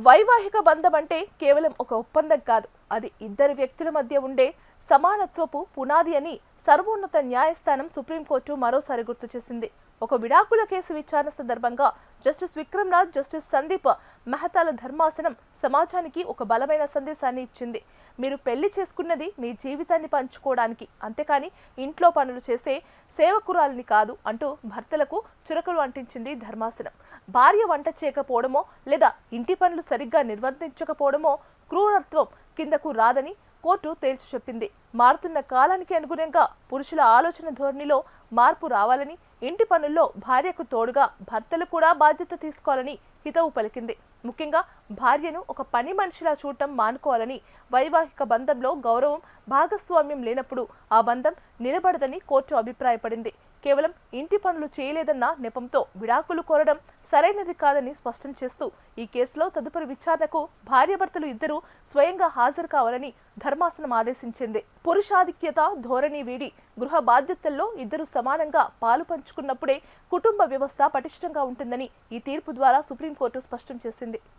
వైవాహిక బంధం అంటే కేవలం ఒక ఒప్పందం కాదు, అది ఇద్దరు వ్యక్తుల మధ్య ఉండే సమానత్వపు పునాది అని సర్వోన్నత న్యాయస్థానం సుప్రీంకోర్టు మరోసారి గుర్తు చేసింది. ఒక విడాకుల కేసు విచారణ సందర్భంగా జస్టిస్ విక్రమ్నాథ్, జస్టిస్ సందీప్ మెహతాల ధర్మాసనం సమాజానికి ఒక బలమైన సందేశాన్ని ఇచ్చింది. మీరు పెళ్లి చేసుకున్నది మీ జీవితాన్ని పంచుకోవడానికి, అంతేకాని ఇంట్లో పనులు చేసే సేవకురాలిని కాదు అంటూ భర్తలకు చురకలు అంటించింది ధర్మాసనం. భార్య వంట చేయకపోవడమో లేదా ఇంటి పనులు సరిగ్గా నిర్వర్తించకపోవడమో క్రూరత్వం కిందకు రాదని కోర్టు తేల్చి చెప్పింది. మారుతున్న కాలానికి అనుగుణంగా పురుషుల ఆలోచన ధోరణిలో మార్పు రావాలని, ఇంటి పనుల్లో భార్యకు తోడుగా భర్తలు కూడా బాధ్యత తీసుకోవాలని హితవు పలికింది. ముఖ్యంగా భార్యను ఒక పని మనిషిలా చూడటం మానుకోవాలని, వైవాహిక బంధంలో గౌరవం, భాగస్వామ్యం లేనప్పుడు ఆ బంధం నిలబడదని కోర్టు అభిప్రాయపడింది. కేవలం ఇంటి పనులు చేయలేదన్న నెపంతో విడాకులు కోరడం సరైనది కాదని స్పష్టం చేస్తూ ఈ కేసులో తదుపరి విచారణకు భార్యాభర్తలు ఇద్దరూ స్వయంగా హాజరు కావాలని ధర్మాసనం ఆదేశించింది. పురుషాధిక్యత ధోరణి వీడి గృహ బాధ్యతల్లో ఇద్దరు సమానంగా పాలు పంచుకున్నప్పుడే కుటుంబ వ్యవస్థ పటిష్టంగా ఉంటుందని ఈ తీర్పు ద్వారా సుప్రీంకోర్టు స్పష్టం చేసింది.